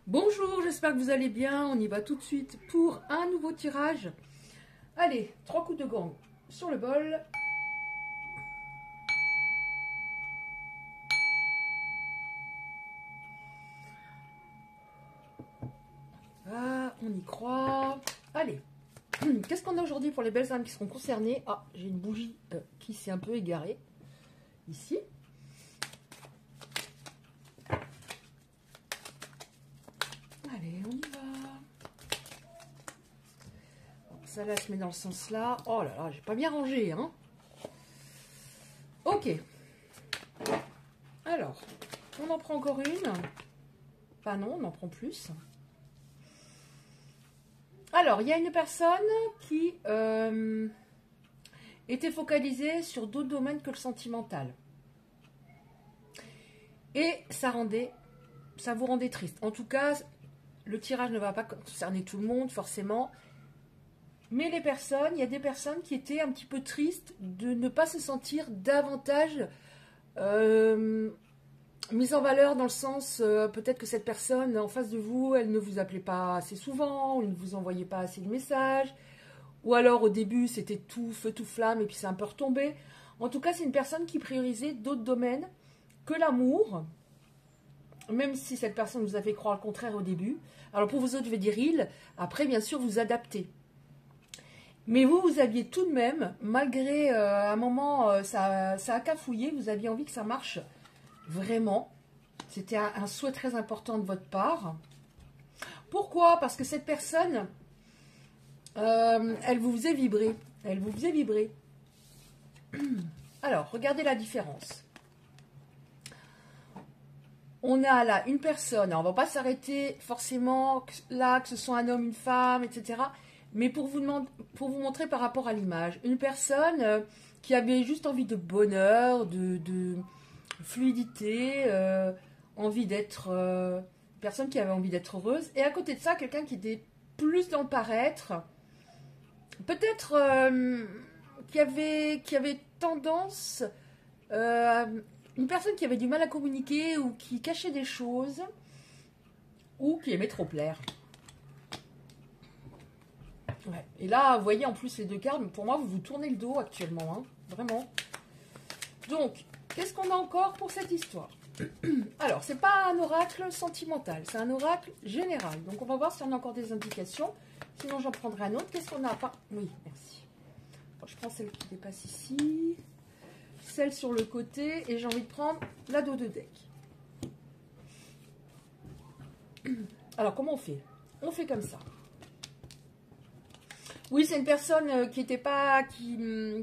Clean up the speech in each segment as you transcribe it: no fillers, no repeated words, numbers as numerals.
Bonjour, j'espère que vous allez bien. On y va tout de suite pour un nouveau tirage. Allez, 3 coups de gong sur le bol. Ah, on y croit. Allez, qu'est-ce qu'on a aujourd'hui pour les belles âmes qui seront concernées? Ah, j'ai une bougie qui s'est un peu égarée. Ici. Allez, on y va. Bon, ça là se met dans le sens là. Oh là là, j'ai pas bien rangé, hein. Ok. Alors, on en prend encore une. Enfin non, on en prend plus. Alors, il y a une personne qui était focalisée sur d'autres domaines que le sentimental. Et ça vous rendait triste. En tout cas, le tirage ne va pas concerner tout le monde, forcément. Mais il y a des personnes qui étaient un petit peu tristes de ne pas se sentir davantage mise en valeur, dans le sens, peut-être que cette personne en face de vous, elle ne vous appelait pas assez souvent, ou ne vous envoyait pas assez de messages, ou alors au début c'était tout feu tout flamme et puis c'est un peu retombé. En tout cas, c'est une personne qui priorisait d'autres domaines que l'amour, même si cette personne vous a fait croire le contraire au début. Alors pour vous autres, je vais dire il, après bien sûr vous adaptez. Mais vous aviez tout de même, malgré un moment, ça a cafouillé, vous aviez envie que ça marche vraiment. C'était un souhait très important de votre part. Pourquoi? Parce que cette personne, elle vous faisait vibrer. Elle vous faisait vibrer. Alors, regardez la différence. On a là une personne, alors on ne va pas s'arrêter forcément là, que ce soit un homme, une femme, etc. Mais pour vous montrer par rapport à l'image, une personne qui avait juste envie de bonheur, de fluidité, envie d'être... personne qui avait envie d'être heureuse. Et à côté de ça, quelqu'un qui était plus dans le paraître. Peut-être qui avait tendance... une personne qui avait du mal à communiquer ou qui cachait des choses ou qui aimait trop plaire. Ouais. Et là, vous voyez en plus les deux cartes, pour moi, vous vous tournez le dos actuellement, hein, vraiment. Donc, qu'est-ce qu'on a encore pour cette histoire? Alors, c'est pas un oracle sentimental, c'est un oracle général. Donc, on va voir si on a encore des indications. Sinon, j'en prendrai un autre. Qu'est-ce qu'on a? Oui, merci. Bon, je prends celle qui dépasse ici. Celle sur le côté. Et j'ai envie de prendre la dos de deck. Alors, comment on fait? On fait comme ça. Oui, c'est une personne qui n'était pas...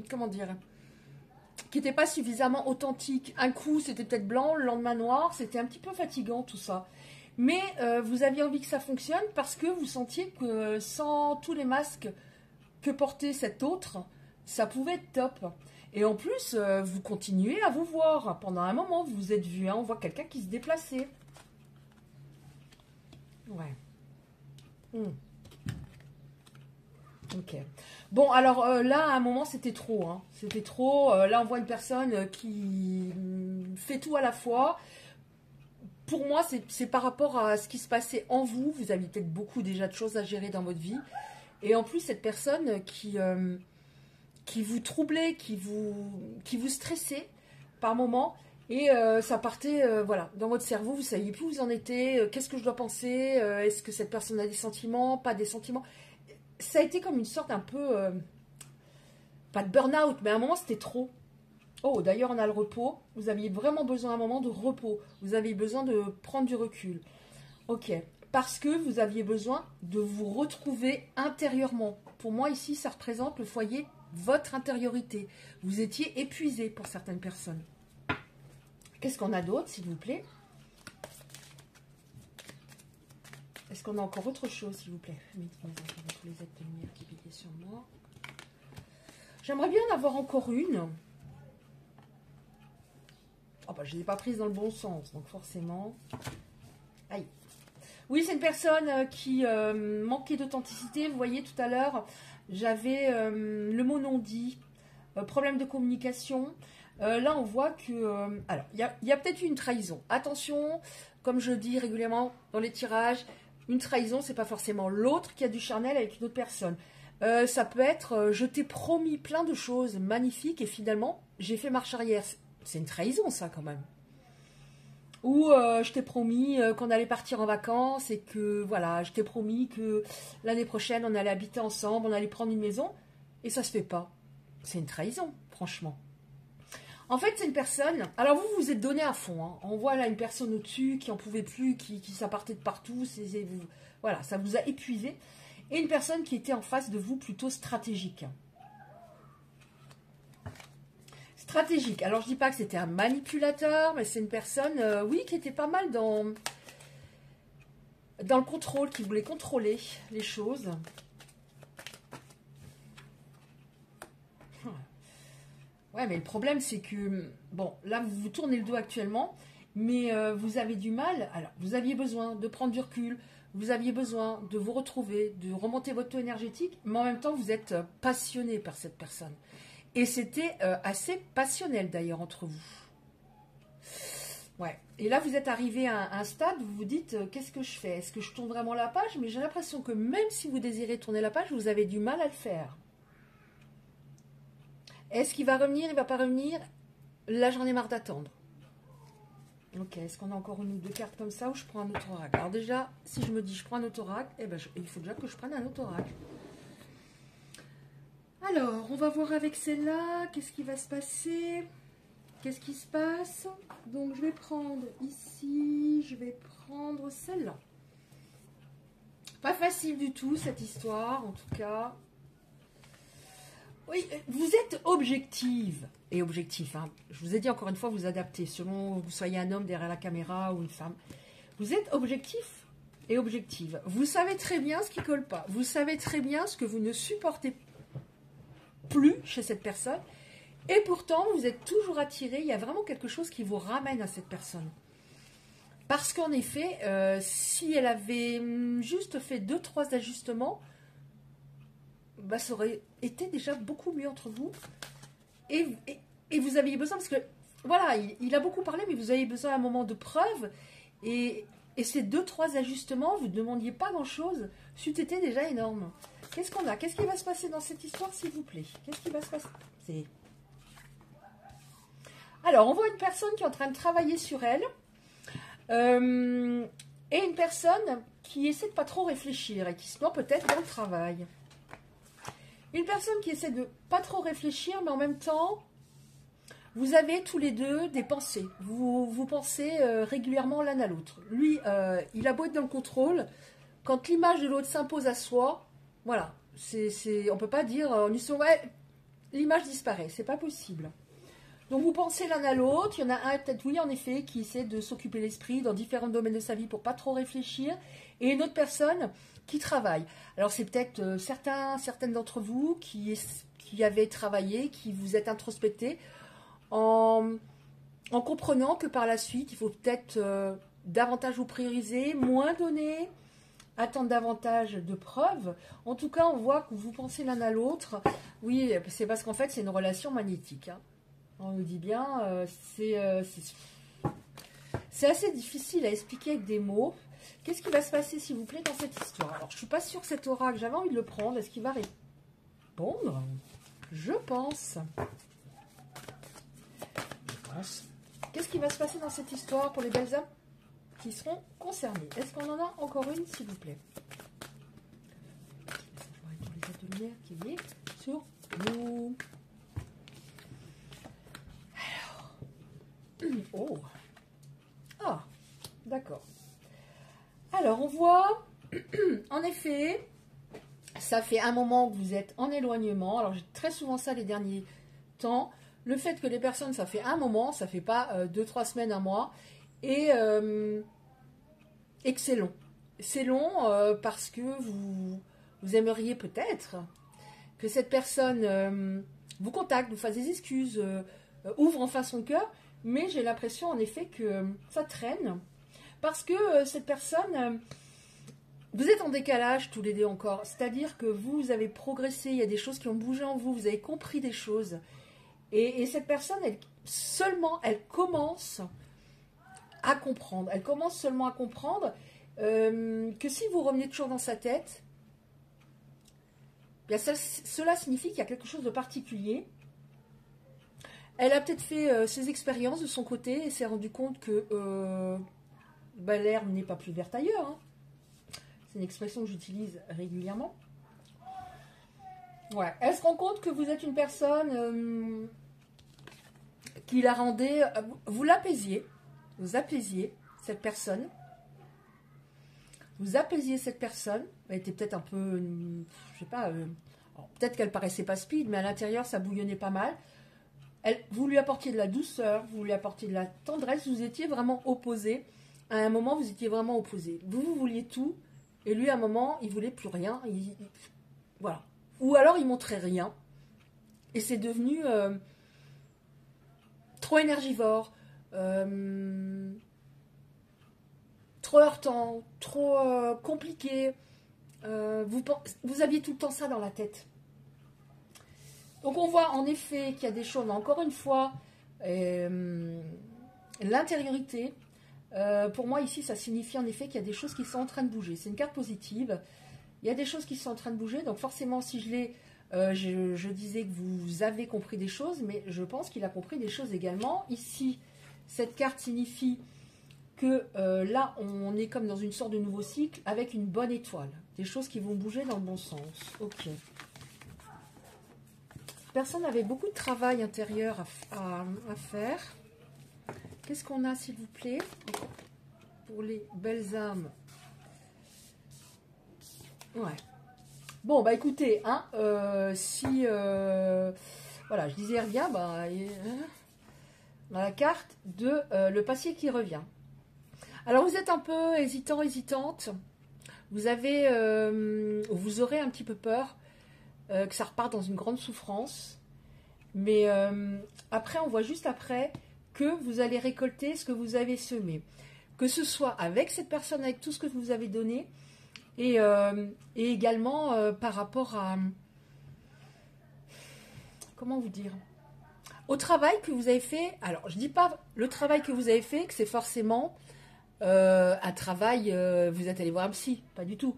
comment dire? Qui n'était pas suffisamment authentique. Un coup, c'était peut-être blanc, le lendemain noir. C'était un petit peu fatigant, tout ça. Mais vous aviez envie que ça fonctionne parce que vous sentiez que sans tous les masques que portait cet autre, ça pouvait être top. Et en plus, vous continuez à vous voir. Pendant un moment, vous vous êtes vus. Hein, on voit quelqu'un qui se déplaçait. Ouais. Ok. Bon, alors là, à un moment, c'était trop. Hein. C'était trop. Là, on voit une personne qui fait tout à la fois. Pour moi, c'est par rapport à ce qui se passait en vous. Vous aviez peut-être beaucoup déjà de choses à gérer dans votre vie. Et en plus, cette personne qui vous troublait, qui vous stressait par moment. Et ça partait, voilà, dans votre cerveau. Vous ne saviez plus où vous en étiez. Qu'est-ce que je dois penser? Est-ce que cette personne a des sentiments? Pas des sentiments? Ça a été comme une sorte un peu... pas de burn-out, mais à un moment, c'était trop. Oh, d'ailleurs, on a le repos. Vous aviez vraiment besoin d'un moment de repos. Vous aviez besoin de prendre du recul. Ok. Parce que vous aviez besoin de vous retrouver intérieurement. Pour moi, ici, ça représente le foyer, votre intériorité. Vous étiez épuisé pour certaines personnes. Qu'est-ce qu'on a d'autre, s'il vous plaît? Est-ce qu'on a encore autre chose, s'il vous plaît? Tous les êtres de lumière qui piquaient sur moi. J'aimerais bien en avoir encore une. Oh bah, je ne l'ai pas prise dans le bon sens, donc forcément... Aïe. Oui, c'est une personne qui manquait d'authenticité. Vous voyez, tout à l'heure, j'avais le mot non dit, problème de communication. Là, on voit que... alors, il y a peut-être eu une trahison. Attention, comme je dis régulièrement dans les tirages, une trahison, c'est pas forcément l'autre qui a du charnel avec une autre personne. Ça peut être, je t'ai promis plein de choses magnifiques et finalement, j'ai fait marche arrière. C'est une trahison, ça, quand même. Ou je t'ai promis qu'on allait partir en vacances et que, voilà, je t'ai promis que l'année prochaine, on allait habiter ensemble, on allait prendre une maison, et ça se fait pas. C'est une trahison, franchement. En fait, c'est une personne... Alors, vous vous êtes donné à fond. Hein. On voit là une personne au-dessus qui en pouvait plus, qui s'appartait de partout. Voilà, ça vous a épuisé. Et une personne qui était en face de vous plutôt stratégique. Stratégique. Alors, je dis pas que c'était un manipulateur, mais c'est une personne, oui, qui était pas mal dans le contrôle, qui voulait contrôler les choses. Ouais, mais le problème, c'est que, bon, là, vous vous tournez le dos actuellement, mais vous avez du mal. Alors, vous aviez besoin de prendre du recul, vous aviez besoin de vous retrouver, de remonter votre taux énergétique, mais en même temps, vous êtes passionné par cette personne. Et c'était assez passionnel, d'ailleurs, entre vous. Ouais. Et là, vous êtes arrivé à un stade où vous vous dites, qu'est-ce que je fais? Est-ce que je tourne vraiment la page? Mais j'ai l'impression que même si vous désirez tourner la page, vous avez du mal à le faire. Est-ce qu'il va revenir? Il ne va pas revenir? Là, j'en ai marre d'attendre. Ok, est-ce qu'on a encore une ou deux cartes comme ça ou je prends un autre oracle? Alors déjà, si je me dis je prends un autre oracle, eh ben, il faut déjà que je prenne un autre oracle. Alors, on va voir avec celle-là, qu'est-ce qui va se passer? Qu'est-ce qui se passe? Donc, je vais prendre ici, je vais prendre celle-là. Pas facile du tout, cette histoire, en tout cas. Oui, vous êtes objective et objectif. Hein. Je vous ai dit encore une fois, vous adaptez selon que vous soyez un homme derrière la caméra ou une femme. Vous êtes objectif et objective. Vous savez très bien ce qui ne colle pas. Vous savez très bien ce que vous ne supportez plus chez cette personne. Et pourtant, vous êtes toujours attiré. Il y a vraiment quelque chose qui vous ramène à cette personne. Parce qu'en effet, si elle avait juste fait 2-3 ajustements, bah, ça aurait été déjà beaucoup mieux entre vous. Et vous aviez besoin, parce que, voilà, il a beaucoup parlé, mais vous avez besoin à un moment de preuve. Et ces 2-3 ajustements, vous ne demandiez pas grand-chose. C'eût été déjà énorme. Qu'est-ce qu'on a? Qu'est-ce qui va se passer dans cette histoire, s'il vous plaît? Qu'est-ce qui va se passer? Alors, on voit une personne qui est en train de travailler sur elle. Et une personne qui essaie de pas trop réfléchir et qui se noie peut-être dans le travail. Une personne qui essaie de pas trop réfléchir, mais en même temps, vous avez tous les deux des pensées. Vous pensez régulièrement l'un à l'autre. Lui, il a beau être dans le contrôle, quand l'image de l'autre s'impose à soi, voilà, on ne peut pas dire, ouais, l'image disparaît, c'est pas possible. Donc vous pensez l'un à l'autre, il y en a un peut-être, oui en effet, qui essaie de s'occuper l'esprit dans différents domaines de sa vie pour pas trop réfléchir, et une autre personne qui travaille. Alors c'est peut-être certaines d'entre vous qui avez travaillé, qui vous êtes introspecté, en comprenant que par la suite, il faut peut-être davantage vous prioriser, moins donner, attendre davantage de preuves. En tout cas, on voit que vous pensez l'un à l'autre. Oui, c'est parce qu'en fait, c'est une relation magnétique. Hein. On nous dit bien, c'est assez difficile à expliquer avec des mots. Qu'est-ce qui va se passer, s'il vous plaît, dans cette histoire? Alors, je ne suis pas sûre que cet oracle, j'avais envie de le prendre. Est-ce qu'il va répondre? Je pense. Qu'est-ce qui va se passer dans cette histoire pour les belles âmes qui seront concernées? Est-ce qu'on en a encore une, s'il vous plaît? Les êtres de lumière qui est sur nous. Alors. Oh. Ah, d'accord. Alors, on voit, en effet, ça fait un moment que vous êtes en éloignement. Alors, j'ai très souvent ça les derniers temps. Le fait que les personnes, ça fait un moment, ça fait pas 2-3 semaines, un mois, et que c'est long. C'est long parce que vous aimeriez peut-être que cette personne vous contacte, vous fasse des excuses, ouvre enfin son cœur, mais j'ai l'impression en effet que ça traîne, parce que cette personne, vous êtes en décalage tous les deux encore, c'est-à-dire que vous avez progressé, il y a des choses qui ont bougé en vous, vous avez compris des choses. Et cette personne, seulement, elle commence à comprendre. Elle commence seulement à comprendre que si vous revenez toujours dans sa tête, bien, cela signifie qu'il y a quelque chose de particulier. Elle a peut-être fait ses expériences de son côté et s'est rendu compte que l'herbe n'est pas plus verte ailleurs. Hein. C'est une expression que j'utilise régulièrement. Ouais. Elle se rend compte que vous êtes une personne qui la rendait... vous l'apaisiez. Vous apaisiez cette personne. Vous apaisiez cette personne. Elle était peut-être un peu... je sais pas... peut-être qu'elle paraissait pas speed, mais à l'intérieur, ça bouillonnait pas mal. Vous lui apportiez de la douceur, vous lui apportiez de la tendresse. Vous étiez vraiment opposés. À un moment, vous étiez vraiment opposés. Vous vouliez tout. Et lui, à un moment, il voulait plus rien. Voilà. Ou alors, il montrait rien. Et c'est devenu trop énergivore. Trop heurtant, trop compliqué. Vous aviez tout le temps ça dans la tête. Donc on voit en effet qu'il y a des choses, encore une fois, l'intériorité. Pour moi ici, ça signifie en effet qu'il y a des choses qui sont en train de bouger. C'est une carte positive. Il y a des choses qui sont en train de bouger. Donc forcément, si je l'ai, je disais que vous avez compris des choses, mais je pense qu'il a compris des choses également. Ici, cette carte signifie que là, on est comme dans une sorte de nouveau cycle avec une bonne étoile. Des choses qui vont bouger dans le bon sens. Ok. Personne avait beaucoup de travail intérieur à faire. Qu'est-ce qu'on a, s'il vous plaît, pour les belles âmes? Ouais. Bon, bah écoutez, hein, si... voilà, je disais revient, bah... dans la carte de le passé qui revient. Alors, vous êtes un peu hésitant, hésitante. Vous avez... vous aurez un petit peu peur que ça reparte dans une grande souffrance. Mais après, on voit juste après que vous allez récolter ce que vous avez semé. Que ce soit avec cette personne, avec tout ce que vous avez donné, et également par rapport à... Comment vous dire? Au travail que vous avez fait. Alors, je ne dis pas le travail que vous avez fait, que c'est forcément un travail... vous êtes allé voir un psy, pas du tout.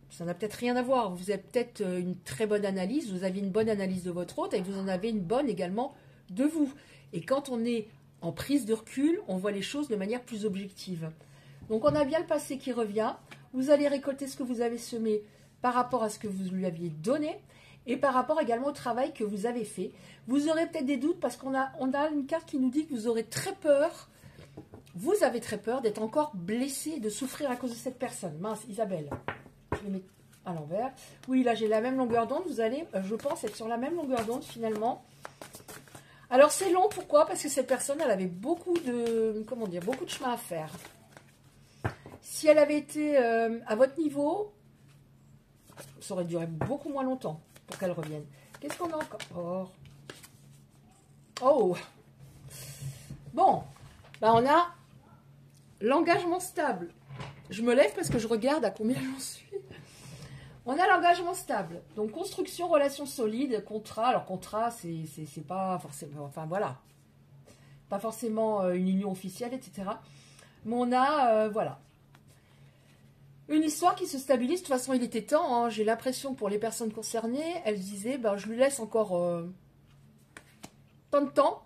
Ça n'a peut-être rien à voir. Vous avez peut-être une très bonne analyse. Vous avez une bonne analyse de votre autre et vous en avez une bonne également de vous. Et quand on est en prise de recul, on voit les choses de manière plus objective. Donc, on a bien le passé qui revient. Vous allez récolter ce que vous avez semé par rapport à ce que vous lui aviez donné et par rapport également au travail que vous avez fait. Vous aurez peut-être des doutes parce qu'on a une carte qui nous dit que vous aurez très peur. Vous avez très peur d'être encore blessé, de souffrir à cause de cette personne. Mince, Isabelle. Je les mets à l'envers. Oui, là, j'ai la même longueur d'onde. Vous allez, je pense, être sur la même longueur d'onde, finalement. Alors, c'est long. Pourquoi? Parce que cette personne, elle avait beaucoup de... Comment dire? Beaucoup de chemin à faire. Si elle avait été à votre niveau, ça aurait duré beaucoup moins longtemps pour qu'elle revienne. Qu'est-ce qu'on a encore? Oh! Bon. Ben, on a l'engagement stable. Je me lève parce que je regarde à combien j'en suis. On a l'engagement stable. Donc, construction, relation solide, contrat. Alors, contrat, c'est pas forcément... Enfin, voilà. Pas forcément une union officielle, etc. Mais on a, voilà. Une histoire qui se stabilise. De toute façon, il était temps. Hein. J'ai l'impression, pour les personnes concernées, elles disaient, ben, je lui laisse encore tant de temps.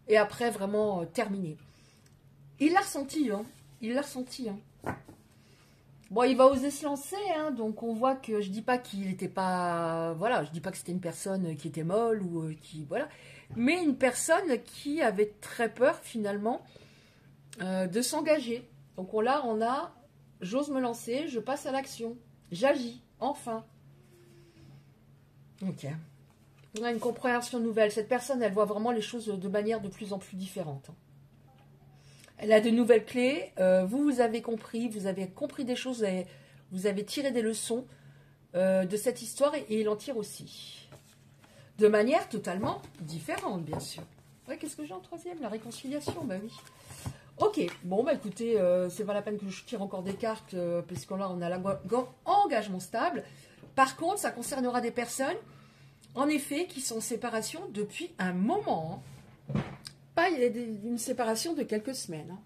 Et après, vraiment, terminer. Il l'a ressenti, hein. Il l'a ressenti, hein. Bon, il va oser se lancer, hein, donc on voit que je dis pas qu'il n'était pas... Voilà, je dis pas que c'était une personne qui était molle ou qui... Voilà. Mais une personne qui avait très peur, finalement, de s'engager. Donc là, on a... J'ose me lancer, je passe à l'action. J'agis, enfin. Ok. On a une compréhension nouvelle. Cette personne, elle voit vraiment les choses de manière de plus en plus différente. Elle a de nouvelles clés. Vous avez compris. Vous avez compris des choses. Vous avez tiré des leçons de cette histoire. Et il en tire aussi. De manière totalement différente, bien sûr. Ouais, qu'est-ce que j'ai en troisième? La réconciliation, bah oui. Ok. Bon, bah écoutez, c'est pas la peine que je tire encore des cartes. Puisque là, on a l'engagement stable. Par contre, ça concernera des personnes, en effet, qui sont en séparation depuis un moment. Hein. pas une séparation de quelques semaines. Hein.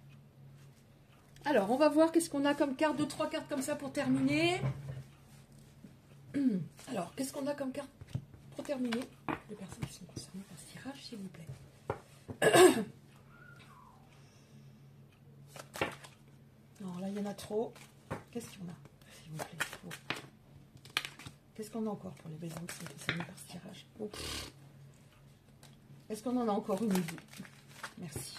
Alors, on va voir qu'est-ce qu'on a comme carte, 2-3 cartes comme ça pour terminer. Alors, qu'est-ce qu'on a comme carte pour terminer? Les personnes qui sont concernées par ce tirage, s'il vous plaît. Non, là, il y en a trop. Qu'est-ce qu'il y en a, s'il vous plaît? Oh. Qu'est-ce qu'on a encore pour les personnes qui sont concernées par ce tirage? Oh. Est-ce qu'on en a encore une ou deux? Merci.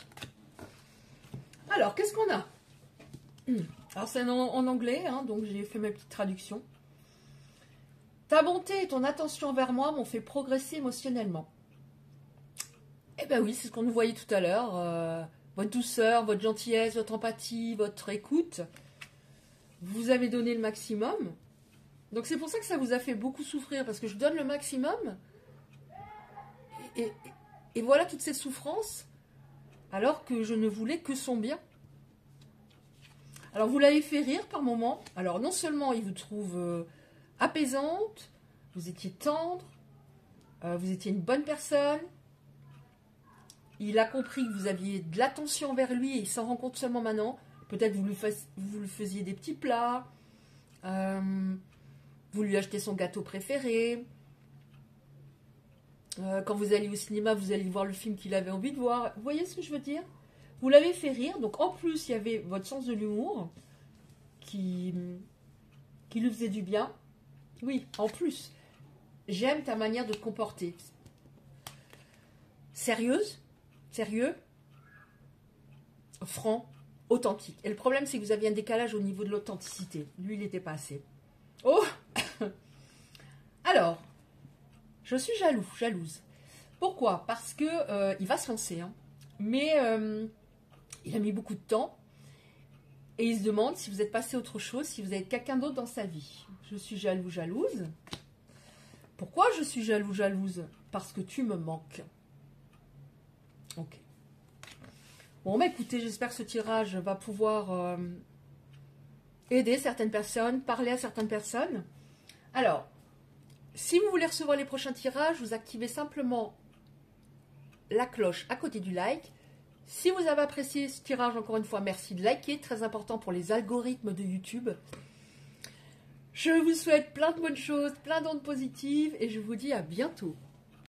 Alors, qu'est-ce qu'on a? Alors, c'est en anglais, hein, donc j'ai fait ma petite traduction. Ta bonté et ton attention envers moi m'ont fait progresser émotionnellement. Eh bien oui, c'est ce qu'on nous voyait tout à l'heure. Votre douceur, votre gentillesse, votre empathie, votre écoute. Vous avez donné le maximum. Donc c'est pour ça que ça vous a fait beaucoup souffrir, parce que je donne le maximum. Et voilà toutes ces souffrances, alors que je ne voulais que son bien. Alors vous l'avez fait rire par moments. Alors non seulement il vous trouve apaisante, vous étiez tendre, vous étiez une bonne personne. Il a compris que vous aviez de l'attention envers lui et il s'en rend compte seulement maintenant. Peut-être vous lui faisiez des petits plats, vous lui achetez son gâteau préféré. Quand vous allez au cinéma, vous allez voir le film qu'il avait envie de voir. Vous voyez ce que je veux dire? Vous l'avez fait rire. Donc en plus, il y avait votre sens de l'humour qui lui faisait du bien. Oui, en plus, j'aime ta manière de te comporter. Sérieuse, sérieux, franc, authentique. Et le problème, c'est que vous aviez un décalage au niveau de l'authenticité. Lui, il n'était pas assez. Oh. Alors, je suis jalouse. Pourquoi? Parce que il va se lancer, hein. Mais il a mis beaucoup de temps. Et il se demande si vous êtes passé à autre chose, si vous avez quelqu'un d'autre dans sa vie. Je suis jalouse. Pourquoi je suis jalouse? Parce que tu me manques. Ok. Bon, bah écoutez, j'espère que ce tirage va pouvoir aider certaines personnes, parler à certaines personnes. Alors, si vous voulez recevoir les prochains tirages, vous activez simplement la cloche à côté du like. Si vous avez apprécié ce tirage, encore une fois, merci de liker, très important pour les algorithmes de YouTube. Je vous souhaite plein de bonnes choses, plein d'ondes positives et je vous dis à bientôt.